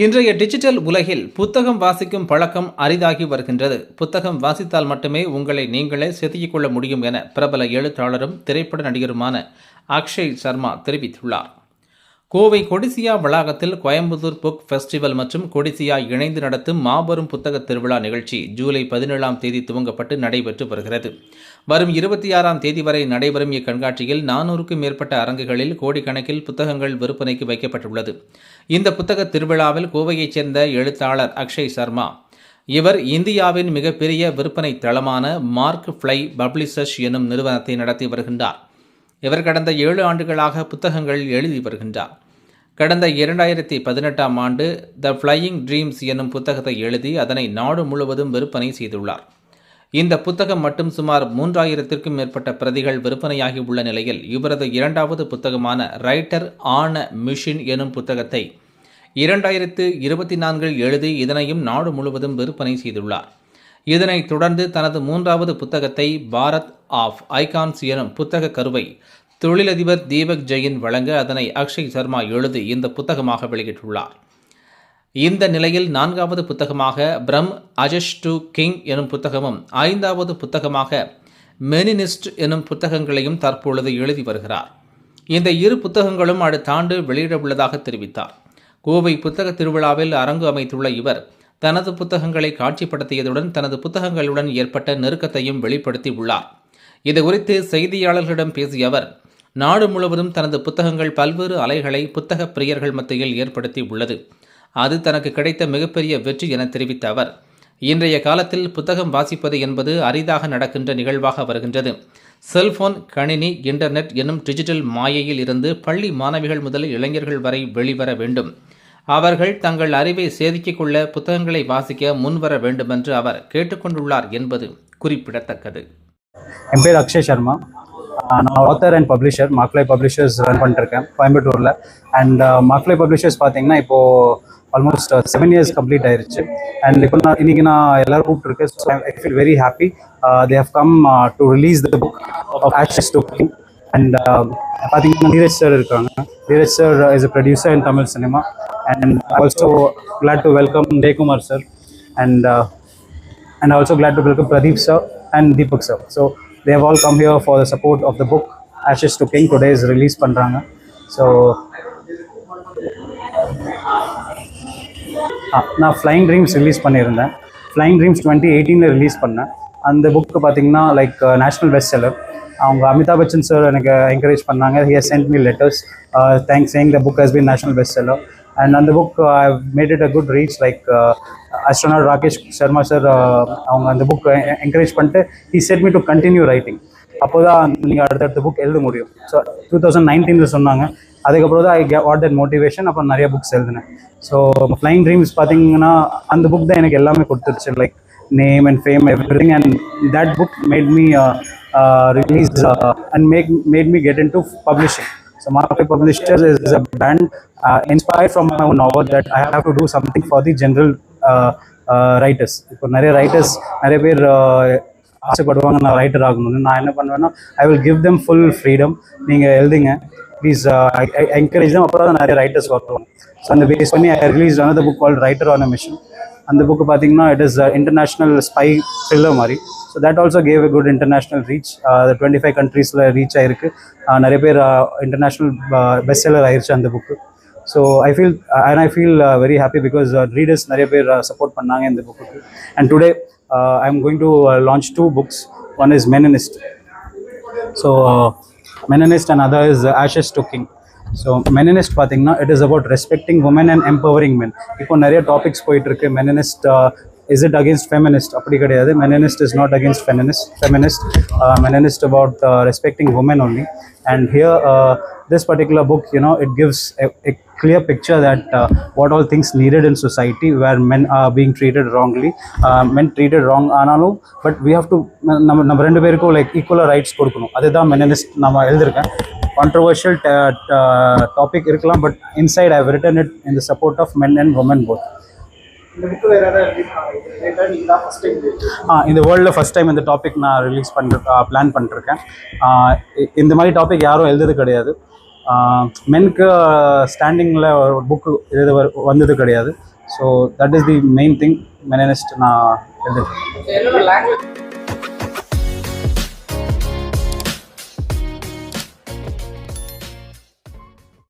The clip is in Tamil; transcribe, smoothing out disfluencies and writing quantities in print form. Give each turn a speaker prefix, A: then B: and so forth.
A: இன்றைய டிஜிட்டல் உலகில் புத்தகம் வாசிக்கும் பழக்கம் அரிதாகி வருகின்றது. புத்தகம் வாசித்தால் மட்டுமே உங்களை நீங்களே செதுக்கிக் கொள்ள முடியும் என பிரபல எழுத்தாளரும் திரைப்பட நடிகருமான அக்ஷய் சர்மா தெரிவித்துள்ளார். கோவை கொடிசியா வளாகத்தில் கோயம்புத்தூர் புக் ஃபெஸ்டிவல் மற்றும் கொடிசியா இணைந்து நடத்தும் மாபெரும் புத்தக திருவிழா நிகழ்ச்சி ஜூலை 17ஆம் தேதி துவங்கப்பட்டு நடைபெற்று வருகிறது. வரும் 26ஆம் தேதி வரை நடைபெறும் இக்கண்காட்சியில் 400க்கும் மேற்பட்ட அரங்குகளில் கோடிக்கணக்கில் புத்தகங்கள் விற்பனைக்கு வைக்கப்பட்டுள்ளது. இந்த புத்தக திருவிழாவில் கோவையைச் சேர்ந்த எழுத்தாளர் அக்ஷய் சர்மா, இவர் இந்தியாவின் மிகப்பெரிய விற்பனை தளமான மார்க் ஃப்ளை பப்ளிஷர்ஸ் எனும் நிறுவனத்தை நடத்தி வருகின்றார். இவர் கடந்த 7 ஆண்டுகளாக புத்தகங்கள் எழுதி வருகின்றார். கடந்த 2018ஆம் ஆண்டு த ஃப்ளையிங் ட்ரீம்ஸ் எனும் புத்தகத்தை எழுதி அதனை நாடு முழுவதும் விற்பனை செய்துள்ளார். இந்த புத்தகம் மட்டும் சுமார் 3000க்கும் மேற்பட்ட பிரதிகள் விற்பனையாகி உள்ள நிலையில் இவரது 2வது புத்தகமான ரைட்டர் ஆன் அ மிஷன் எனும் புத்தகத்தை 2024இல் எழுதி இதனையும் நாடு முழுவதும் விற்பனை செய்துள்ளார். இதனைத் தொடர்ந்து தனது 3வது புத்தகத்தை பாரத் ஆஃப் ஐகான்ஸ் எனும் புத்தக கருவை தொழிலதிபர் தீபக் ஜெயின் வழங்க அதனை அக்ஷய் சர்மா எழுதி இந்த புத்தகமாக வெளியிட்டுள்ளார். இந்த நிலையில் 4வது புத்தகமாக பிரம் அஜஷ் டு கிங் எனும் புத்தகமும் 5வது புத்தகமாக மெனினிஸ்ட் எனும் புத்தகங்களையும் தற்பொழுது எழுதி வருகிறார். இந்த 2 புத்தகங்களும் அடுத்த ஆண்டு வெளியிட உள்ளதாக தெரிவித்தார். கோவை புத்தக திருவிழாவில் அரங்கு அமைத்துள்ள இவர் தனது புத்தகங்களை காட்சிப்படுத்தியதுடன் தனது புத்தகங்களுடன் ஏற்பட்ட நெருக்கத்தையும் வெளிப்படுத்தி உள்ளார். இதுகுறித்து செய்தியாளர்களிடம் பேசிய அவர், நாடு முழுவதும் தனது புத்தகங்கள் பல்வேறு அலைகளை புத்தக பிரியர்கள் மத்தியில் ஏற்படுத்தி உள்ளது. அது தனக்கு கிடைத்த மிகப்பெரிய வெற்றி என தெரிவித்த அவர், இன்றைய காலத்தில் புத்தகம் வாசிப்பது என்பது அரிதாக நடக்கின்ற நிகழ்வாக வருகின்றது. செல்போன், கணினி, இன்டர்நெட் என்னும் டிஜிட்டல் மாயையில் இருந்து பள்ளி மாணவிகள் முதல் இளைஞர்கள் வரை வெளிவர வேண்டும். அவர்கள் தங்கள் அறிவை சேதிக்கிக் கொள்ள புத்தகங்களை வாசிக்க முன்வர வேண்டும் என்று அவர் கேட்டுக்கொண்டுள்ளார் என்பது குறிப்பிடத்தக்கது.
B: என் பேர் அக்ஷய் சர்மா. நான் author and publisher Markfly publishers run பண்ணிருக்கேன் கோயம்புத்தூரில். அண்ட் மார்க்ஃப்ளை பப்ளிஷர்ஸ் பார்த்தீங்கன்னா இப்போது ஆல்மோஸ்ட் 7 years கம்ப்ளீட் ஆயிருச்சு. அண்ட் இப்போ இன்னைக்கு நான் எல்லாரும் கூப்பிட்டுருக்கேன். So I feel very happy. They have come to release the book Ashes to டு கிங். அண்ட் பார்த்தீங்கன்னா நீரஜ் சார் இருக்காங்க. Neeraj sir is a producer in Tamil cinema. And also glad to welcome Dekumar sir, and also glad to welcome Pradeep sir and Deepak sir. So they have all come here for the support of the book Ashes to King. Today is release பண்றாங்க. So நான் Flying Dreams ரிலீஸ் பண்ணியிருந்தேன். Flying Dreams 2018ல ரிலீஸ் பண்ணேன். அந்த புக்கு பார்த்தீங்கன்னா லைக் நேஷனல் பெஸ்ட் செல்லர். அவங்க அமிதாப் பச்சன் சார் எனக்கு என்கரேஜ் பண்ணாங்க. He has sent me letters thanks saying the book has been national bestseller. And on the book, I've made it a good reach. Like astronaut Rakesh Sharma sir, அவங்க அந்த புக் என்கரேஜ் பண்ணிட்டு he said me to continue writing. அப்போ தான் நீங்கள் அடுத்தடுத்த புக் எழுத முடியும். ஸோ 2019ல் சொன்னாங்க. அதுக்கப்புறம் தான் ஐ காட் தட் மோட்டிவேஷன். அப்புறம் நிறைய புக்ஸ் எழுதினேன். ஸோ ஃப்ளைங் ட்ரீம்ஸ் பார்த்தீங்கன்னா அந்த புக் தான் எனக்கு எல்லாமே கொடுத்துருச்சு. Like name and fame everything. And that book made me release and made me get into publishing. So Markfly Publishers is a brand inspired from my own novel that I have to do something for the general writers. இப்போ நிறைய ரைட்டர்ஸ் நிறைய பேர் ஆசைப்படுவாங்க நான் ரைட்டர் ஆகணும்னு. நான் என்ன பண்ணுவேன்னா I will give them full freedom. நீங்கள் எழுதுங்க ப்ளீஸ், என்கரேஜ் தான். அப்புறம் தான் நிறைய ரைட்டர்ஸ் வருவாங்க. ஸோ அந்த பேஸ் பண்ணி I release another book called writer on a mission. அந்த புக்கு பார்த்தீங்கன்னா it is international spy thriller மாதிரி. So that also gave a good international reach. 25 countries reach ஆயிருக்கு. நிறைய பேர் இன்டர்நேஷ்னல் பெஸ்ட் செல்லர் ஆயிடுச்சு அந்த book. So I feel very happy because readers நிறைய பேர் சப்போர்ட் பண்ணாங்க இந்த புக்குக்கு. And today I am going to launch 2 books. One is Meninist. So Meninist and other is Ashes to King. So meninist பார்த்தீங்கன்னா it is about respecting women and empowering men. இப்போ நிறைய டாபிக்ஸ் போயிட்டு இருக்கு. Meninist is it against feminist? அப்படி கிடையாது. Meninist is not against feminist. Meninist about respecting women only. And here this particular book, it gives a clear picture that what all things needed in society where men are being treated wrongly. Men treated wrong ஆனாலும் பட் we have to நம்ம ரெண்டு பேருக்கும் லைக் ஈக்குவலாக ரைட்ஸ் கொடுக்கணும். அதுதான் மெனினிஸ்ட் நம்ம எழுதியிருக்கேன். Controversial topic இருக்கலாம், but inside I have written it in the support of men and women both. இந்த வேர்ல்டில் ஃபஸ்ட் டைம் இந்த டாபிக் நான் ரிலீஸ் பிளான் பண்ணிருக்கேன். இந்த மாதிரி டாபிக் யாரும் எழுதுறது கிடையாது. மென்க்கு ஸ்டாண்டிங்கில் ஒரு புக்கு இது வந்தது கிடையாது. So that is the main thing meninist நான் எழுது.